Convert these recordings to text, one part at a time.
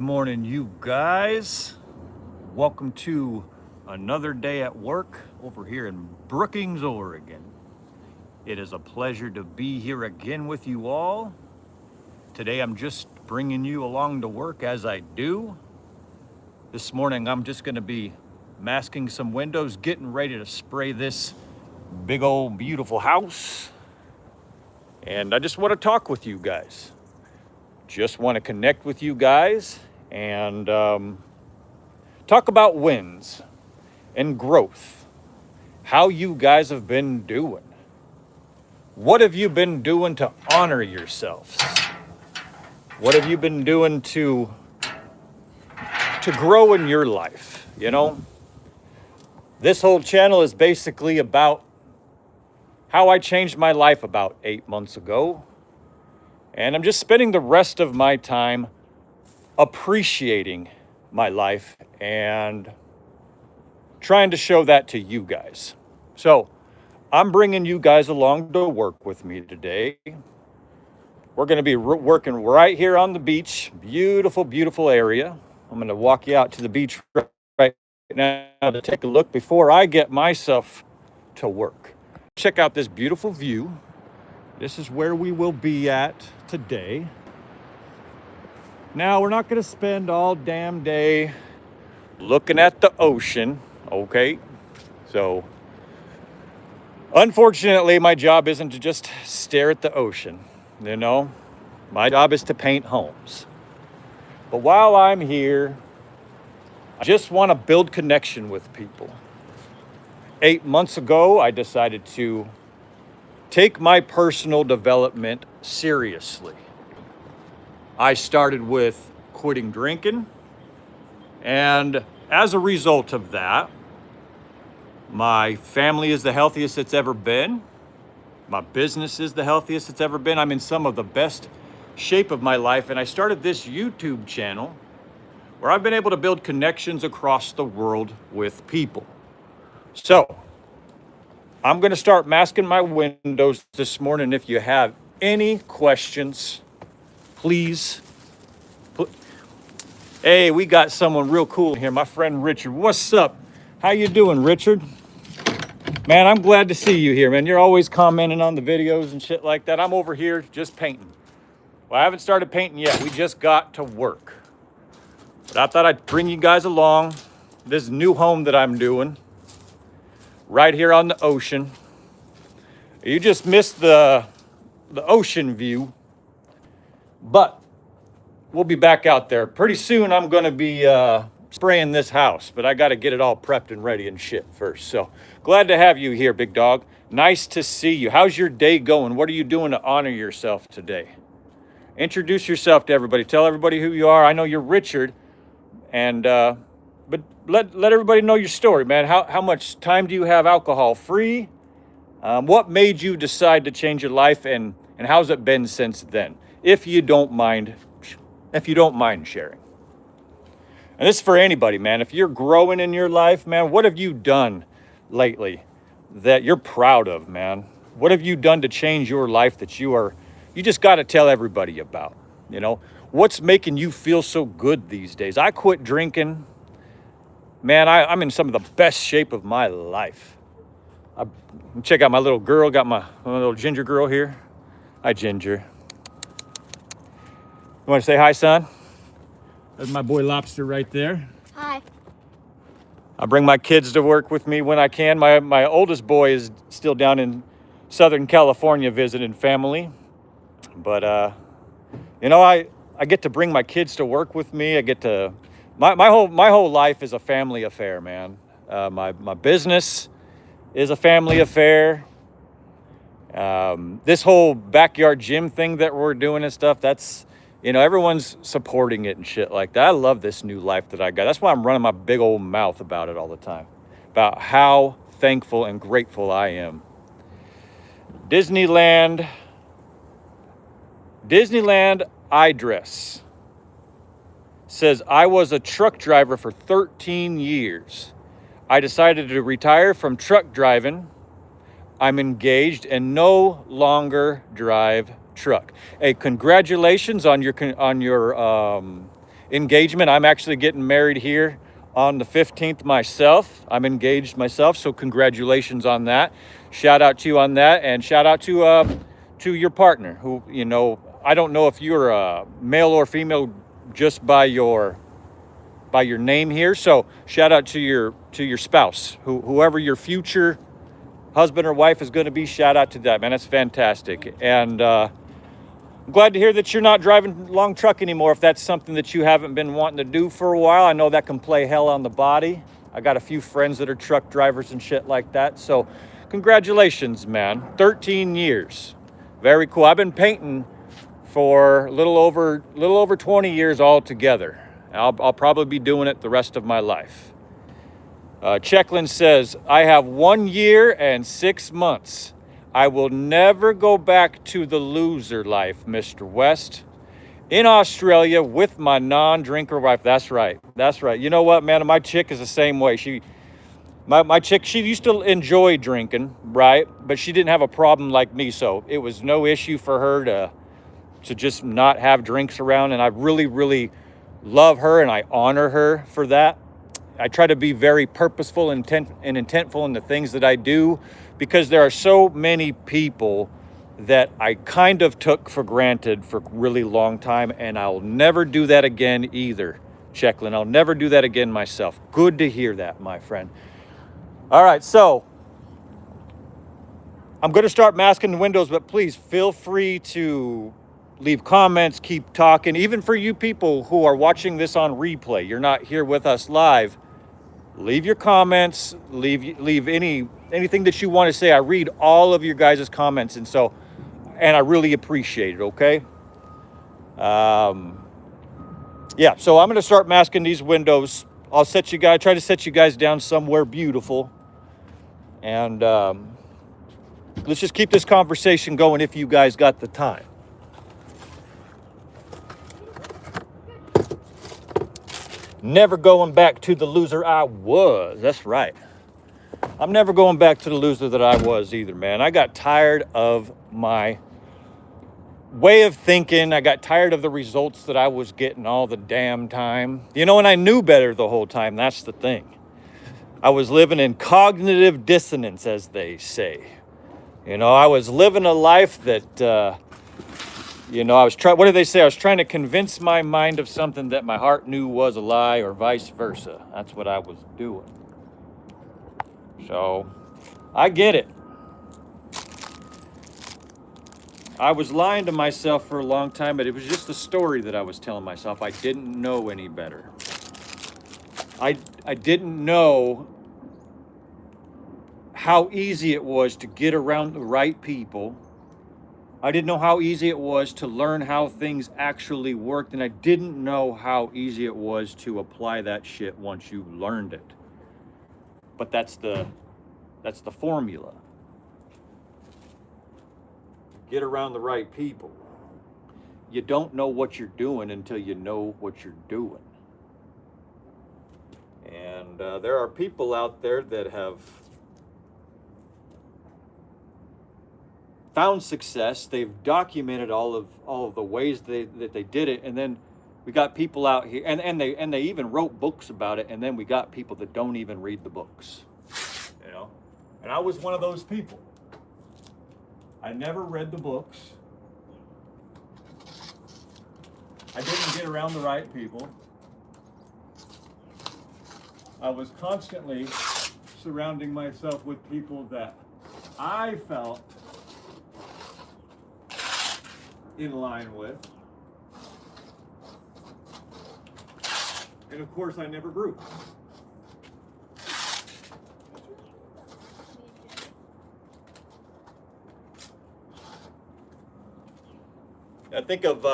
Morning, you guys. Welcome to another day at work over here in Brookings, Oregon. It is a pleasure to be here again with you all. Today I'm just bringing you along to work as I do. This morning I'm just going to be masking some windows, getting ready to spray this big old beautiful house. And I just want to talk with you guys. Just want to connect with you guys and talk about wins and growth. How you guys have been doing. What have you been doing to honor yourselves? What have you been doing to grow in your life? You know, this whole channel is basically about how I changed my life about 8 months ago. And I'm just spending the rest of my time appreciating my life and trying to show that to you guys. So I'm bringing you guys along to work with me today. We're going to be working right here on the beach. Beautiful, beautiful area. I'm going to walk you out to the beach right now to take a look before I get myself to work. Check out this beautiful view. This is where we will be at today. Now, we're not going to spend all damn day looking at the ocean, okay? So, unfortunately, my job isn't to just stare at the ocean, you know? My job is to paint homes. But while I'm here, I just want to build connection with people. 8 months ago, I decided to take my personal development seriously. I started with quitting drinking, and as a result of that, my family is the healthiest it's ever been. My business is the healthiest it's ever been. I'm in some of the best shape of my life, and I started this YouTube channel where I've been able to build connections across the world with people. So, I'm going to start masking my windows this morning. If you have any questions, please. Hey, we got someone real cool here, my friend Richard. What's up? How you doing, Richard? Man, I'm glad to see you here, man. You're always commenting on the videos and shit like that. I'm over here just painting. Well, I haven't started painting yet. We just got to work. But I thought I'd bring you guys along this new home that I'm doing right here on the ocean. You just missed the ocean view, but we'll be back out there. Pretty soon I'm going to be spraying this house, but I got to get it all prepped and ready and shit first. So glad to have you here, big dog. Nice to see you. How's your day going? What are you doing to honor yourself today? Introduce yourself to everybody. Tell everybody who you are. I know you're Richard, and but let everybody know your story, man. How much time do you have alcohol free? What made you decide to change your life, and how's it been since then? If you don't mind sharing. And this is for anybody, man. If you're growing in your life, man, what have you done lately that you're proud of, man? What have you done to change your life that you just got to tell everybody about? You know, what's making you feel so good these days? I quit drinking. Man, I'm in some of the best shape of my life. Check out my little girl. Got my little ginger girl here. Hi, Ginger. You want to say hi, son? There's my boy Lobster right there. Hi. I bring my kids to work with me when I can. My oldest boy is still down in Southern California visiting family. But, you know, I get to bring my kids to work with me. I get to... My whole life is a family affair, man. My business is a family affair. This whole backyard gym thing that we're doing and stuff, that's... You know, everyone's supporting it and shit like that. I love this new life that I got. That's why I'm running my big old mouth about it all the time. About how thankful and grateful I am. Disneyland iDress says, I was a truck driver for 13 years. I decided to retire from truck driving. I'm engaged and no longer drive truck. Hey, congratulations on your engagement. I'm actually getting married here on the 15th myself. I'm engaged myself, so congratulations on that. Shout out to you on that, and shout out to your partner, who, you know, I don't know if you're a male or female just by your name here. So shout out to your spouse, whoever your future husband or wife is going to be. Shout out to that, man. That's fantastic. And I'm glad to hear that you're not driving long truck anymore, if that's something that you haven't been wanting to do for a while. I know that can play hell on the body. I got a few friends that are truck drivers and shit like that. So congratulations, man. 13 years. Very cool. I've been painting for a little over 20 years altogether. I'll probably be doing it the rest of my life. Checklin says, I have 1 year and 6 months. I will never go back to the loser life, Mr. West. In Australia with my non-drinker wife. That's right. That's right. You know what, man? My chick is the same way. My chick, she used to enjoy drinking, right? But she didn't have a problem like me. So it was no issue for her to just not have drinks around. And I really, really love her and I honor her for that. I try to be very purposeful and intentful in the things that I do, because there are so many people that I kind of took for granted for a really long time, and I'll never do that again either, Checklin. I'll never do that again myself. Good to hear that, my friend. All right, so I'm going to start masking the windows, but please feel free to leave comments, keep talking. Even for you people who are watching this on replay, you're not here with us live, leave your comments, leave anything that you want to say. I read all of your guys' comments, and I really appreciate it, okay? Yeah, so I'm going to start masking these windows. I'll try to set you guys down somewhere beautiful. And let's just keep this conversation going if you guys got the time. Never going back to the loser I was. That's right. I'm never going back to the loser that I was either, man. I got tired of my way of thinking. I got tired of the results that I was getting all the damn time. You know, and I knew better the whole time. That's the thing. I was living in cognitive dissonance, as they say. You know, I was living a life that, what do they say? I was trying to convince my mind of something that my heart knew was a lie, or vice versa. That's what I was doing. So, I get it. I was lying to myself for a long time, but it was just a story that I was telling myself. I didn't know any better. I didn't know how easy it was to get around the right people. I didn't know how easy it was to learn how things actually worked, and I didn't know how easy it was to apply that shit once you learned it. But that's the formula. Get around the right people. You don't know what you're doing until you know what you're doing. And there are people out there that have found success. They've documented all of the ways that they did it, and then we got people out here, and they even wrote books about it, and then we got people that don't even read the books, you know. And I was one of those people. I never read the books. I didn't get around the right people. I was constantly surrounding myself with people that I felt in line with. And of course, I never grew. I think of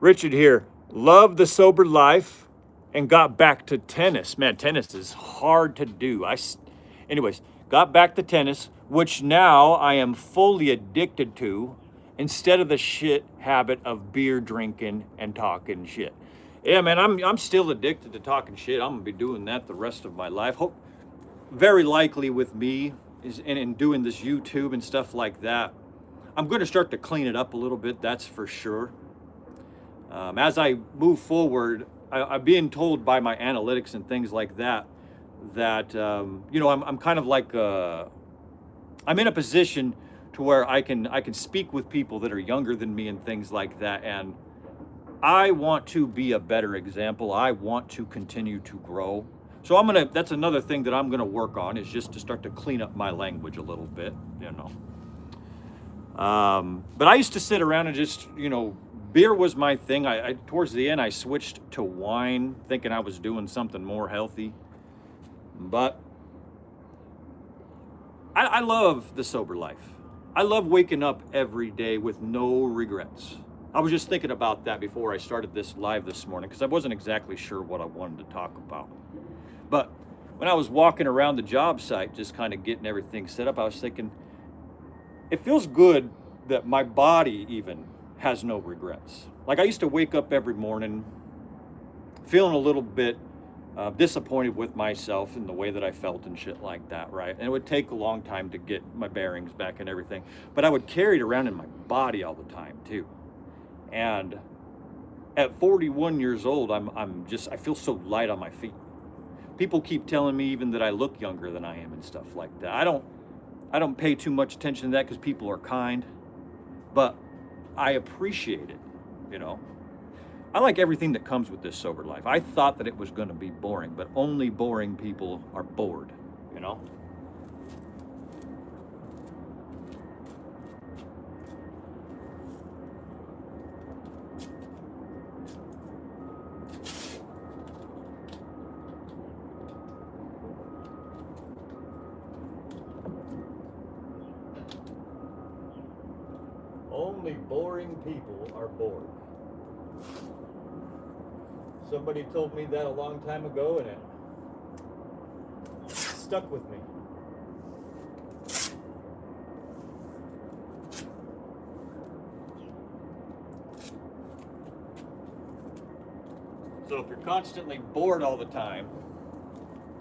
Richard here, loved the sober life and got back to tennis. Man, tennis is hard to do. Anyways, got back to tennis, which now I am fully addicted to, instead of the shit habit of beer drinking and talking shit. Yeah, man, I'm still addicted to talking shit. I'm gonna be doing that the rest of my life. Very likely with me, is in doing this YouTube and stuff like that, I'm going to start to clean it up a little bit, that's for sure. As I move forward, I'm being told by my analytics and things like that, that, you know, I'm kind of like, I'm in a position to where I can speak with people that are younger than me and things like that. And I want to be a better example. I want to continue to grow. So that's another thing that I'm gonna work on, is just to start to clean up my language a little bit, you know. But I used to sit around and just, you know, beer was my thing. Towards the end, I switched to wine, thinking I was doing something more healthy. But I love the sober life. I love waking up every day with no regrets. I was just thinking about that before I started this live this morning, because I wasn't exactly sure what I wanted to talk about. But when I was walking around the job site, just kind of getting everything set up, I was thinking, it feels good that my body even has no regrets. Like, I used to wake up every morning feeling a little bit disappointed with myself in the way that I felt and shit like that, right? And it would take a long time to get my bearings back and everything. But I would carry it around in my body all the time too. And at 41 years old, I feel so light on my feet. People keep telling me even that I look younger than I am and stuff like that. I don't pay too much attention to that, because people are kind, but I appreciate it, you know. I like everything that comes with this sober life. I thought that it was going to be boring, but only boring people are bored, you know. Only boring people are bored. Somebody told me that a long time ago, and it stuck with me. So if you're constantly bored all the time,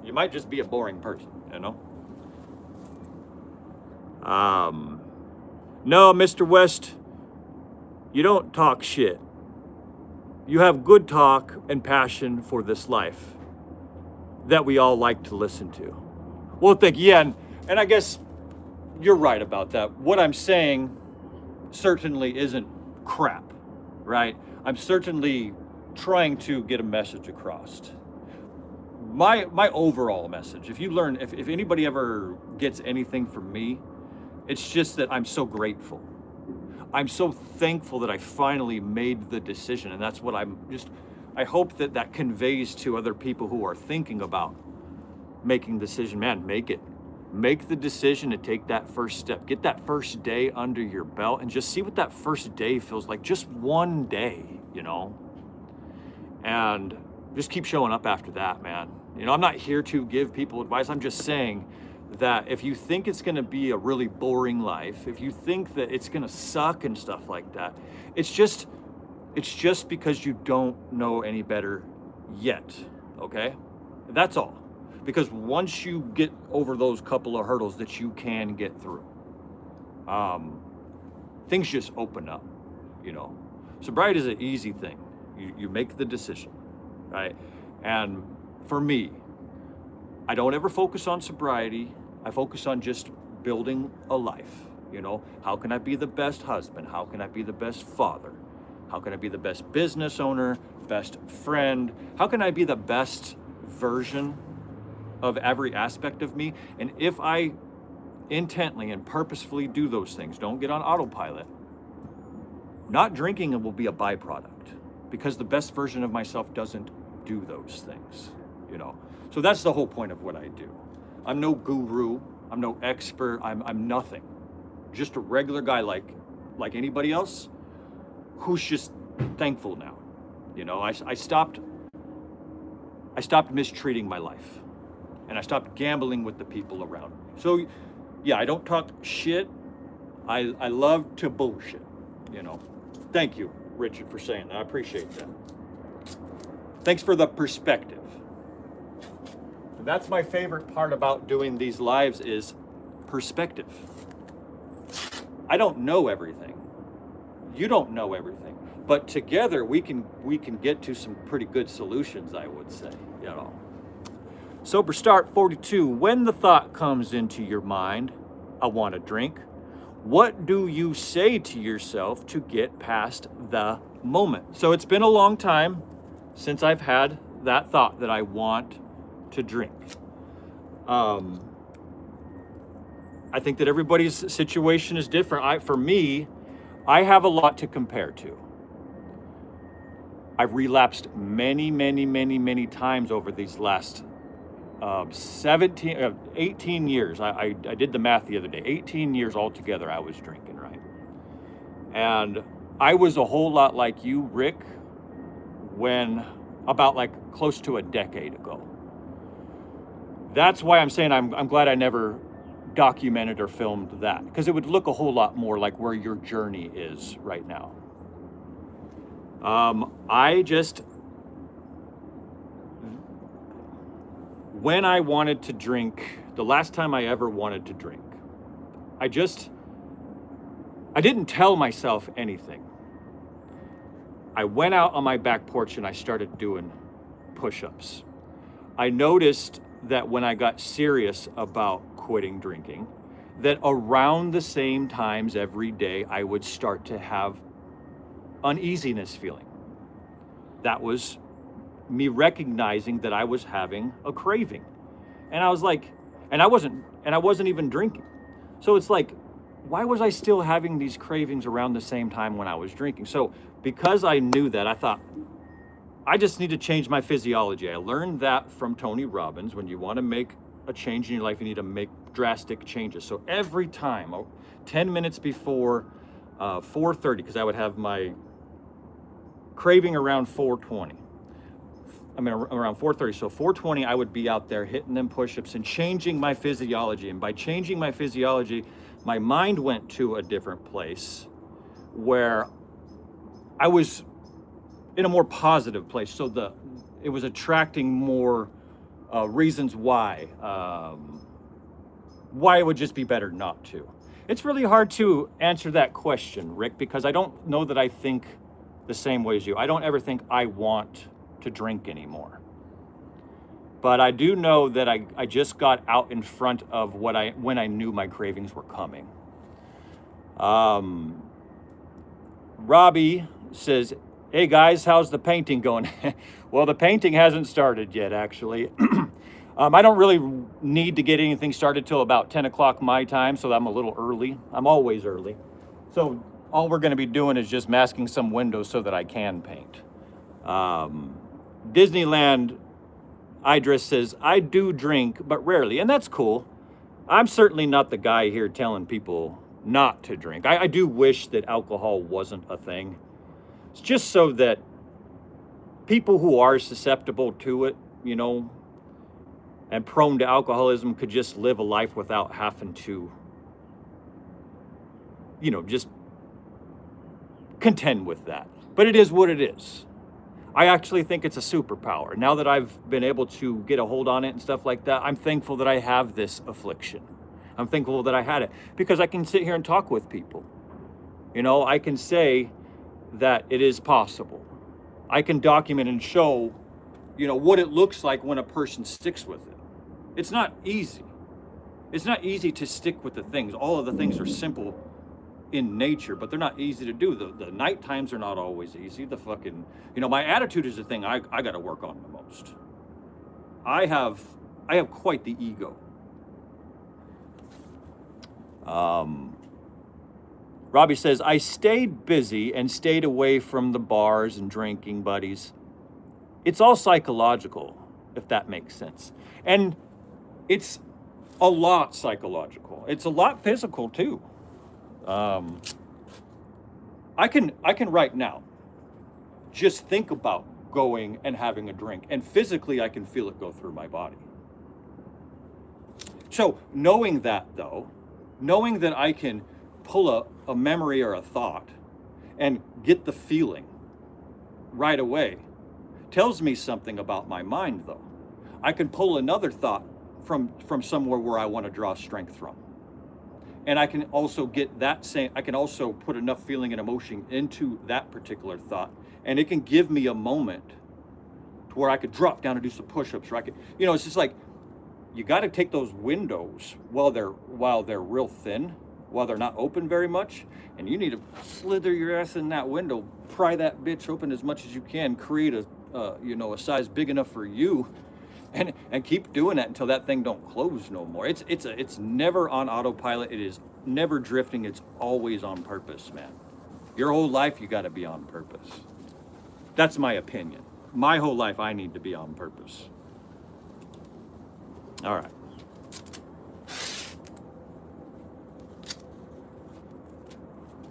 you might just be a boring person, you know? No, Mr. West, you don't talk shit. You have good talk and passion for this life that we all like to listen to. Well, thank you. Yeah, and I guess you're right about that. What I'm saying certainly isn't crap, right? I'm certainly trying to get a message across. My overall message, if anybody ever gets anything from me, it's just that I'm so grateful. I'm so thankful that I finally made the decision, and that's what I hope that conveys to other people who are thinking about making the decision. Man, make it. Make the decision to take that first step. Get that first day under your belt and just see what that first day feels like. Just one day, you know? And just keep showing up after that, man. You know, I'm not here to give people advice. I'm just saying that if you think it's going to be a really boring life, if you think that it's going to suck and stuff like that, it's just because you don't know any better yet, okay? That's all. Because once you get over those couple of hurdles that you can get through, things just open up, you know. Sobriety is an easy thing. You make the decision, right? And for me, I don't ever focus on sobriety. I focus on just building a life, you know. How can I be the best husband? How can I be the best father? How can I be the best business owner, best friend? How can I be the best version of every aspect of me? And if I intently and purposefully do those things, don't get on autopilot, not drinking will be a byproduct, because the best version of myself doesn't do those things, you know. So that's the whole point of what I do. I'm no guru, I'm no expert, I'm nothing. Just a regular guy like anybody else who's just thankful now. You know, I stopped mistreating my life, and I stopped gambling with the people around me. So yeah, I don't talk shit. I love to bullshit, you know. Thank you, Richard, for saying that. I appreciate that. Thanks for the perspective. That's my favorite part about doing these lives, is perspective. I don't know everything. You don't know everything. But together we can get to some pretty good solutions, I would say, you know. Sober Start 42, when the thought comes into your mind, I want to drink, what do you say to yourself to get past the moment? So it's been a long time since I've had that thought that I want to drink. I think that everybody's situation is different. For me, I have a lot to compare to. I've relapsed many times over these last 18 years. I did the math the other day. 18 years altogether I was drinking, right? And I was a whole lot like you, Rick, when about like close to a decade ago. That's why I'm saying I'm glad I never documented or filmed that, because it would look a whole lot more like where your journey is right now. When I wanted to drink, the last time I ever wanted to drink, I didn't tell myself anything. I went out on my back porch and I started doing push-ups. I noticed that when I got serious about quitting drinking, that around the same times every day, I would start to have uneasiness feeling. That was me recognizing that I was having a craving. And I was like, and I wasn't even drinking. So it's like, why was I still having these cravings around the same time when I was drinking? So because I knew that, I thought, I just need to change my physiology. I learned that from Tony Robbins. When you want to make a change in your life, you need to make drastic changes. So every time, 10 minutes before 4:30, because I would have my craving around 4:20. Around 4:30. So 4:20, I would be out there hitting them push-ups and changing my physiology. And by changing my physiology, my mind went to a different place where I was in a more positive place. So it was attracting more reasons why it would just be better not to. It's really hard to answer that question, Rick, because I don't know that I think the same way as you. I don't ever think I want to drink anymore. But I do know that I just got out in front of when I knew my cravings were coming. Robbie says, hey guys, how's the painting going? Well, the painting hasn't started yet, actually. I don't really need to get anything started till about 10 o'clock my time, so I'm a little early. I'm always early. So all we're gonna be doing is just masking some windows so that I can paint. Disneyland Idris says, I do drink, but rarely, and that's cool. I'm certainly not the guy here telling people not to drink. I do wish that alcohol wasn't a thing. It's just so that people who are susceptible to it, you know, and prone to alcoholism could just live a life without having to, you know, just contend with that. But it is what it is. I actually think it's a superpower. Now that I've been able to get a hold on it and stuff like that, I'm thankful that I have this affliction. I'm thankful that I had it because I can sit here and talk with people. You know, I can say that it is possible. I can document and show, you know, what it looks like when a person sticks with it. It's not easy. It's not easy to stick with the things. All of the things are simple in nature, but they're not easy to do. The night times are not always easy. The fucking, you know, my attitude is the thing I got to work on the most. I have quite the ego. Robbie says, I stayed busy and stayed away from the bars and drinking buddies. It's all psychological, if that makes sense. And it's a lot psychological. It's a lot physical too. I can right now just think about going and having a drink, and physically I can feel it go through my body. So knowing that though, knowing that I can pull a memory or a thought and get the feeling right away tells me something about my mind though. I can pull another thought from somewhere where I want to draw strength from. And I can also get that same, I can also put enough feeling and emotion into that particular thought. And it can give me a moment to where I could drop down and do some push-ups, or I could, it's just like, you got to take those windows while they're real thin, while they're not open very much, and you need to slither your ass in that window, pry that bitch open as much as you can, create a size big enough for you, and keep doing that until that thing don't close no more. It's never on autopilot. It is never drifting. It's always on purpose, man. Your whole life you got to be on purpose. That's my opinion. My whole life I need to be on purpose. All right.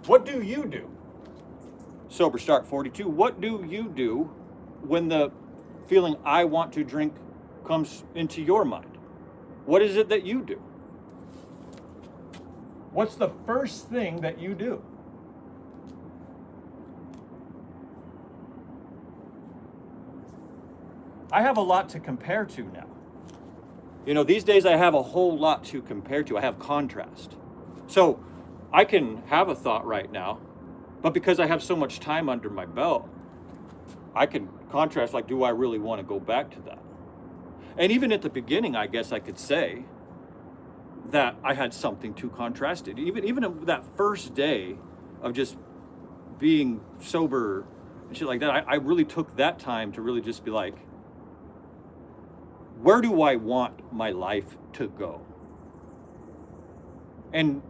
What do you do? Sober Start 42. What do you do when the feeling I want to drink comes into your mind? What is it that you do? What's the first thing that you do? I have a lot to compare to now. These days I have a whole lot to compare to. I have contrast. So I can have a thought right now, but because I have so much time under my belt, I can contrast, like, do I really want to go back to that? And even at the beginning, I guess I could say that I had something to contrast it. Even that first day of just being sober and shit like that, I really took that time to really just be like, where do I want my life to go? And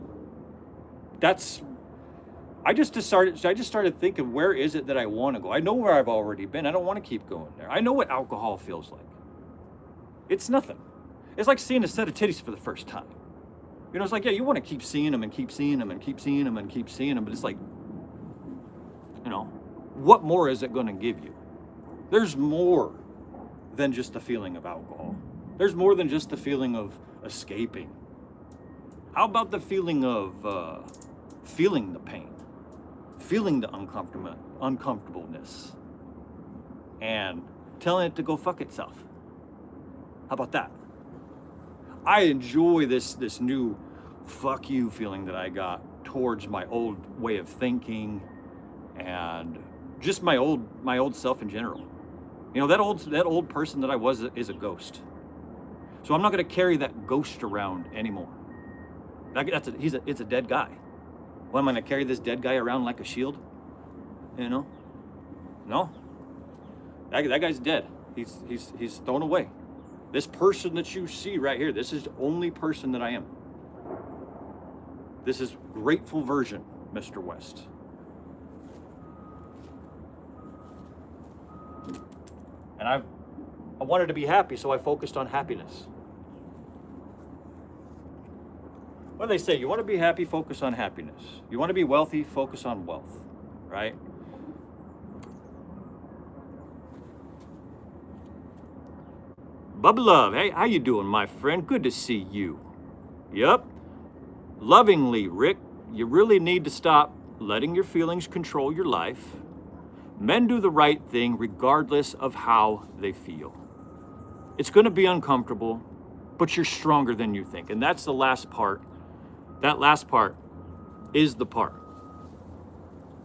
I just started thinking, where is it that I want to go? I know where I've already been. I don't want to keep going there. I know what alcohol feels like. It's nothing. It's like seeing a set of titties for the first time. It's like, yeah, you want to keep seeing them and keep seeing them and keep seeing them and keep seeing them, but it's like, what more is it going to give you? There's more than just the feeling of alcohol. There's more than just the feeling of escaping. How about the feeling of feeling the pain, feeling the uncomfortableness, and telling it to go fuck itself? How about that? I enjoy this new fuck you feeling that I got towards my old way of thinking and just my old self in general. That old person that I was is a ghost. So I'm not going to carry that ghost around anymore. It's a dead guy. What, am I going to carry this dead guy around like a shield? No. That guy's dead. He's thrown away. This person that you see right here, this is the only person that I am. This is grateful version, Mr. West. And I wanted to be happy, so I focused on happiness. What do they say? You want to be happy, focus on happiness. You want to be wealthy, focus on wealth, right? Bubba Love, hey, how you doing, my friend? Good to see you. Yep. Lovingly, Rick, you really need to stop letting your feelings control your life. Men do the right thing regardless of how they feel. It's going to be uncomfortable, but you're stronger than you think. And that's the last part. That last part is the part.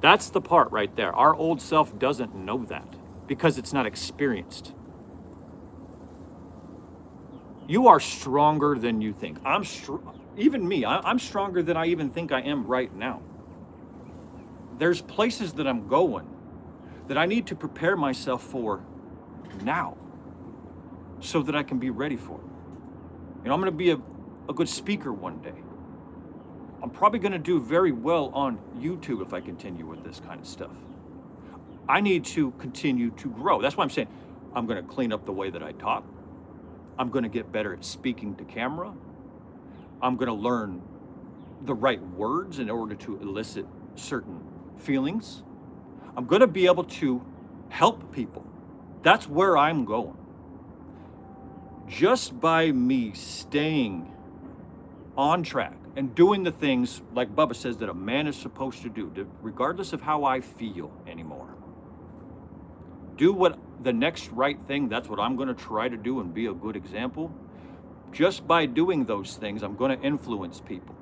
That's the part right there. Our old self doesn't know that because it's not experienced. You are stronger than you think. Even me, I'm stronger than I even think I am right now. There's places that I'm going that I need to prepare myself for now so that I can be ready for it. I'm going to be a good speaker one day. I'm probably going to do very well on YouTube if I continue with this kind of stuff. I need to continue to grow. That's why I'm saying I'm going to clean up the way that I talk. I'm going to get better at speaking to camera. I'm going to learn the right words in order to elicit certain feelings. I'm going to be able to help people. That's where I'm going. Just by me staying on track and doing the things like Bubba says that a man is supposed to do, regardless of how I feel anymore. Do what the next right thing, that's what I'm going to try to do and be a good example. Just by doing those things, I'm going to influence people.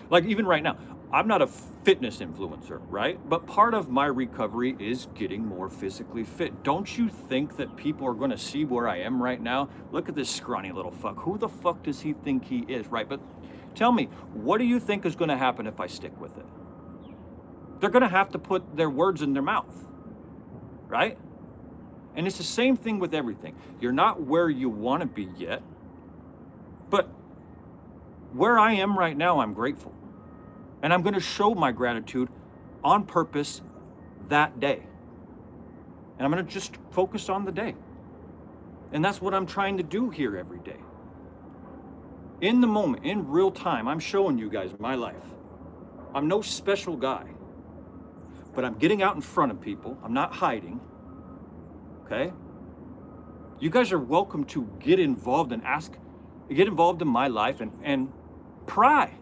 Like even right now, I'm not a fitness influencer, right? But part of my recovery is getting more physically fit. Don't you think that people are going to see where I am right now? Look at this scrawny little fuck. Who the fuck does he think he is, right? But tell me, what do you think is going to happen if I stick with it? They're going to have to put their words in their mouth, right? And it's the same thing with everything. You're not where you want to be yet, but where I am right now, I'm grateful. And I'm going to show my gratitude on purpose that day. And I'm going to just focus on the day. And that's what I'm trying to do here every day. In the moment, in real time, I'm showing you guys my life. I'm no special guy. But I'm getting out in front of people. I'm not hiding. Okay? You guys are welcome to get involved and get involved in my life and pry.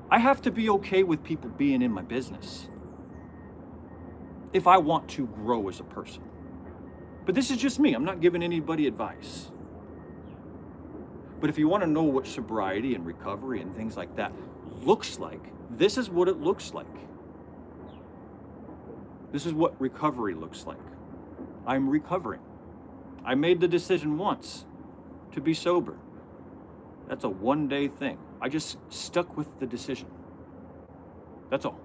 I have to be okay with people being in my business if I want to grow as a person. But this is just me. I'm not giving anybody advice. But if you want to know what sobriety and recovery and things like that looks like, this is what it looks like. This is what recovery looks like. I'm recovering. I made the decision once to be sober. That's a one-day thing. I just stuck with the decision. That's all.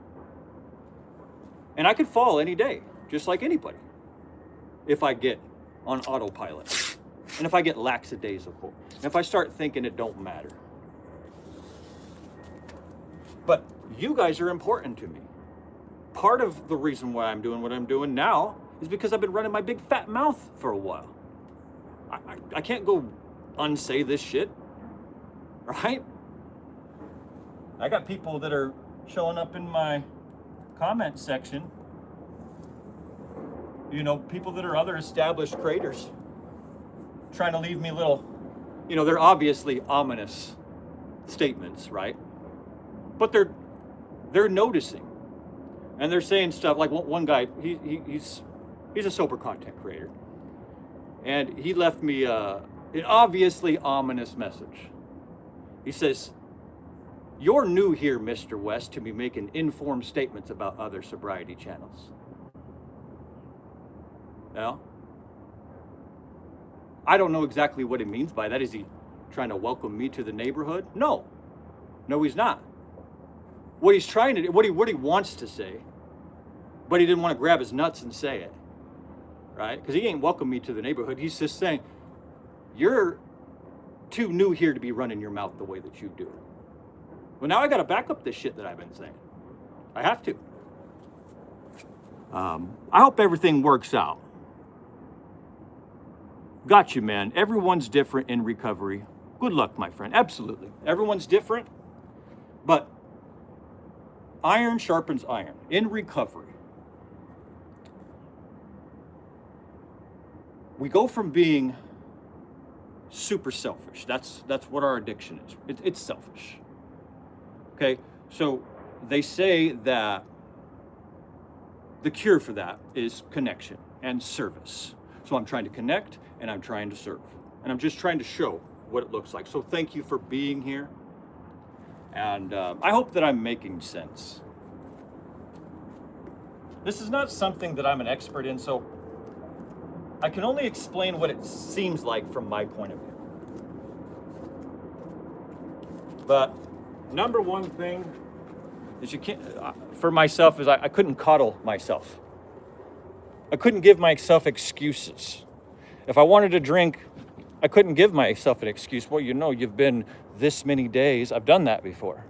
And I could fall any day, just like anybody, if I get on autopilot. And if I get lackadaisical. And if I start thinking it don't matter. But you guys are important to me. Part of the reason why I'm doing what I'm doing now is because I've been running my big fat mouth for a while. I can't go unsay this shit, right? I got people that are showing up in my comment section, you know, people that are other established creators, trying to leave me little, you know, they're obviously ominous statements, right? But they're noticing, and they're saying stuff like one guy, he's a sober content creator, and he left me an obviously ominous message. He says, "You're new here, Mr. West, to be making informed statements about other sobriety channels." Well, I don't know exactly what he means by that. Is he trying to welcome me to the neighborhood? No, he's not. What he's trying to do, what he wants to say, but he didn't want to grab his nuts and say it, right? Because he ain't welcome me to the neighborhood. He's just saying, you're too new here to be running your mouth the way that you do. Well, now I got to back up this shit that I've been saying. I have to. I hope everything works out. Got you, man. Everyone's different in recovery. Good luck, my friend. Absolutely. Everyone's different, but iron sharpens iron in recovery. We go from being super selfish. That's what our addiction is. It's selfish. Okay, so they say that the cure for that is connection and service. So I'm trying to connect and I'm trying to serve. And I'm just trying to show what it looks like. So thank you for being here. And I hope that I'm making sense. This is not something that I'm an expert in, so I can only explain what it seems like from my point of view. But number one thing is you can't, for myself, is I couldn't coddle myself. I couldn't give myself excuses. If I wanted to drink, I couldn't give myself an excuse. Well, you know, you've been this many days. I've done that before.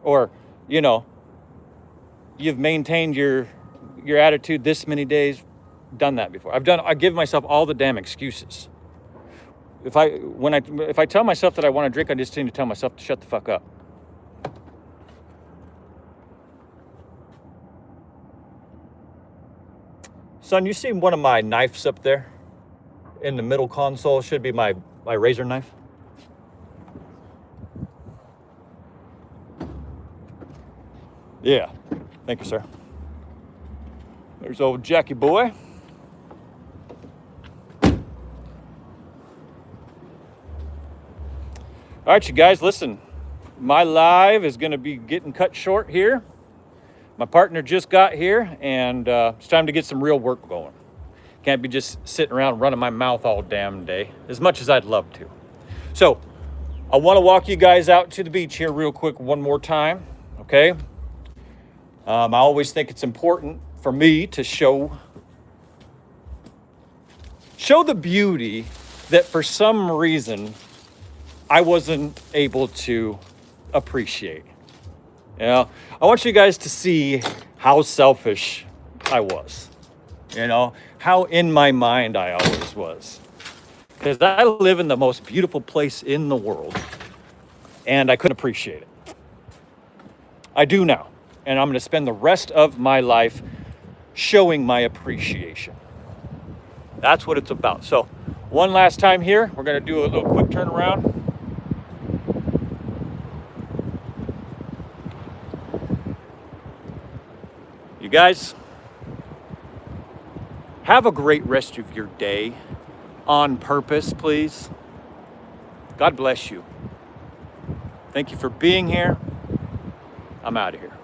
Or, you know, you've maintained your attitude this many days. Done that before. I give myself all the damn excuses. If I tell myself that I want to drink, I just need to tell myself to shut the fuck up. Son, you see one of my knives up there? In the middle console should be my razor knife. Yeah, thank you, sir. There's old Jackie boy. All right, you guys, listen. my live is going to be getting cut short here. My partner just got here, and it's time to get some real work going. Can't be just sitting around running my mouth all damn day, as much as I'd love to. So I want to walk you guys out to the beach here real quick one more time, okay? I always think it's important for me to show the beauty that for some reason I wasn't able to appreciate. You know, I want you guys to see how selfish I was. You know, how in my mind I always was. Because I live in the most beautiful place in the world, and I couldn't appreciate it. I do now, and I'm going to spend the rest of my life showing my appreciation. That's what it's about. So, one last time here, we're going to do a little quick turnaround. You guys, have a great rest of your day on purpose, please. God bless you. Thank you for being here. I'm out of here.